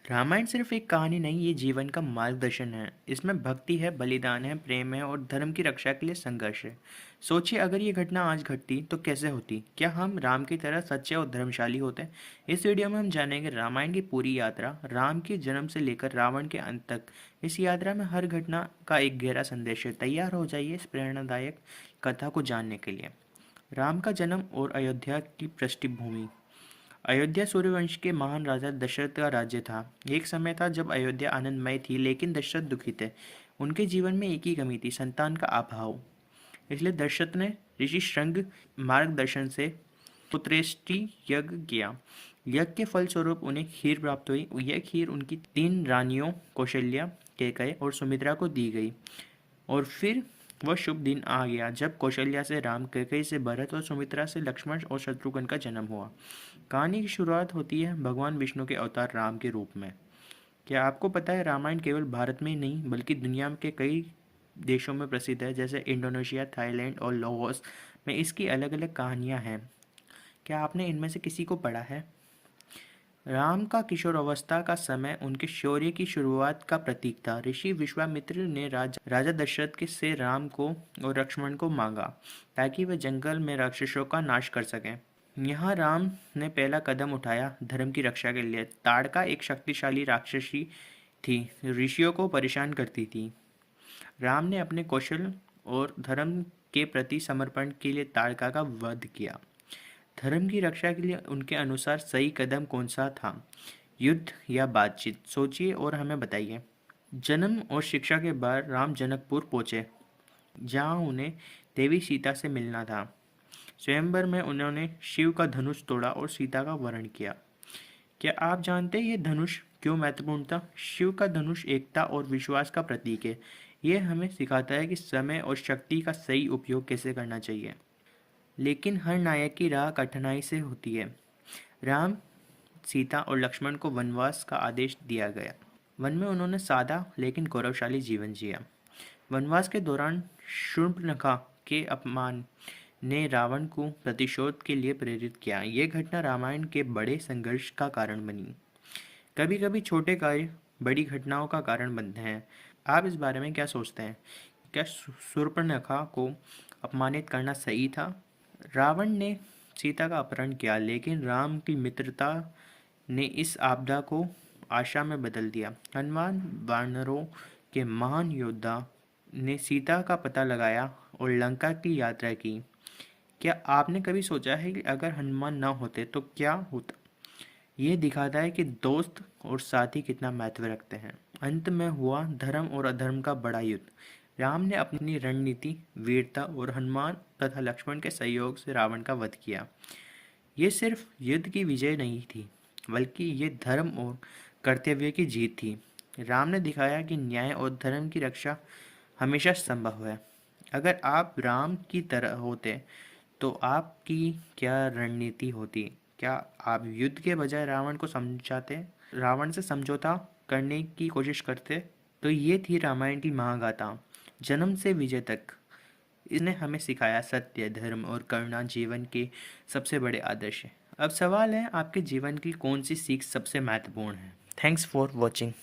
रामायण सिर्फ एक कहानी नहीं, ये जीवन का मार्गदर्शन है। इसमें भक्ति है, बलिदान है, प्रेम है और धर्म की रक्षा के लिए संघर्ष है। सोचिए, अगर ये घटना आज घटती तो कैसे होती। क्या हम राम की तरह सच्चे और धर्मशाली होते। इस वीडियो में हम जानेंगे रामायण की पूरी यात्रा, राम के जन्म से लेकर रावण के अंत तक। इस यात्रा में हर घटना का एक गहरा संदेश है। तैयार हो जाइए इस प्रेरणादायक कथा को जानने के लिए। राम का जन्म और अयोध्या की पृष्ठभूमि। अयोध्या सूर्यवंश के महान राजा दशरथ का राज्य था। एक समय था जब अयोध्या आनंदमय थी, लेकिन दशरथ दुखी थे। उनके जीवन में एक ही कमी थी, संतान का अभाव। इसलिए दशरथ ने ऋषि श्रृंग मार्गदर्शन से पुत्रेष्टि यज्ञ किया। यज्ञ के फलस्वरूप उन्हें खीर प्राप्त हुई। यह खीर उनकी 3 रानियों कौशल्या, कैकेयी और सुमित्रा को दी गई। और फिर वह शुभ दिन आ गया जब कौशल्या से राम, कैकेयी से भरत और सुमित्रा से लक्ष्मण और शत्रुघ्न का जन्म हुआ। कहानी की शुरुआत होती है भगवान विष्णु के अवतार राम के रूप में। क्या आपको पता है, रामायण केवल भारत में ही नहीं बल्कि दुनिया के कई देशों में प्रसिद्ध है, जैसे इंडोनेशिया, थाईलैंड और लाओस में इसकी अलग अलग कहानियाँ हैं। क्या आपने इनमें से किसी को पढ़ा है। राम का किशोरावस्था का समय उनके शौर्य की शुरुआत का प्रतीक था। ऋषि विश्वामित्र ने राजा दशरथ के से राम को और लक्ष्मण को मांगा ताकि वे जंगल में राक्षसों का नाश कर सकें। यहाँ राम ने पहला कदम उठाया धर्म की रक्षा के लिए। ताड़का एक शक्तिशाली राक्षसी थी, ऋषियों को परेशान करती थी। राम ने अपने कौशल और धर्म के प्रति समर्पण के लिए ताड़का का वध किया। धर्म की रक्षा के लिए उनके अनुसार सही कदम कौन सा था, युद्ध या बातचीत। सोचिए और हमें बताइए। जन्म और शिक्षा के बाद राम जनकपुर पहुंचे, जहां उन्हें देवी सीता से मिलना था। स्वयंवर में उन्होंने शिव का धनुष तोड़ा और सीता का वरण किया। क्या आप जानते हैं ये धनुष क्यों महत्वपूर्ण था। शिव का धनुष एकता और विश्वास का प्रतीक है। यह हमें सिखाता है कि समय और शक्ति का सही उपयोग कैसे करना चाहिए। लेकिन हर नायक की राह कठिनाई से होती है। राम, सीता और लक्ष्मण को वनवास का आदेश दिया गया। वन में उन्होंने सादा लेकिन गौरवशाली जीवन जिया। वनवास के दौरान शूर्पणखा के अपमान ने रावण को प्रतिशोध के लिए प्रेरित किया। ये घटना रामायण के बड़े संघर्ष का कारण बनी। कभी कभी छोटे कार्य बड़ी घटनाओं का कारण बनते हैं। आप इस बारे में क्या सोचते हैं। क्या शूर्पणखा को अपमानित करना सही था। रावण ने सीता का अपहरण किया, लेकिन राम की मित्रता ने इस आपदा को आशा में बदल दिया। हनुमान, वानरों के महान योद्धा, ने सीता का पता लगाया और लंका की यात्रा की। क्या आपने कभी सोचा है कि अगर हनुमान ना होते तो क्या होता। ये दिखाता है कि दोस्त और साथी कितना महत्व रखते हैं। अंत में हुआ धर्म और अधर्म का बड़ा युद्ध। राम ने अपनी रणनीति, वीरता और हनुमान तथा लक्ष्मण के सहयोग से रावण का वध किया। ये सिर्फ युद्ध की विजय नहीं थी, बल्कि ये धर्म और कर्तव्य की जीत थी। राम ने दिखाया कि न्याय और धर्म की रक्षा हमेशा संभव है। अगर आप राम की तरह होते तो आपकी क्या रणनीति होती। क्या आप युद्ध के बजाय रावण को समझाते, रावण से समझौता करने की कोशिश करते। तो ये थी रामायण की महागाथा, जन्म से विजय तक। इसने हमें सिखाया सत्य, धर्म और करुणा जीवन के सबसे बड़े आदर्श हैं। अब सवाल है, आपके जीवन की कौन सी सीख सबसे महत्वपूर्ण है। Thanks for watching.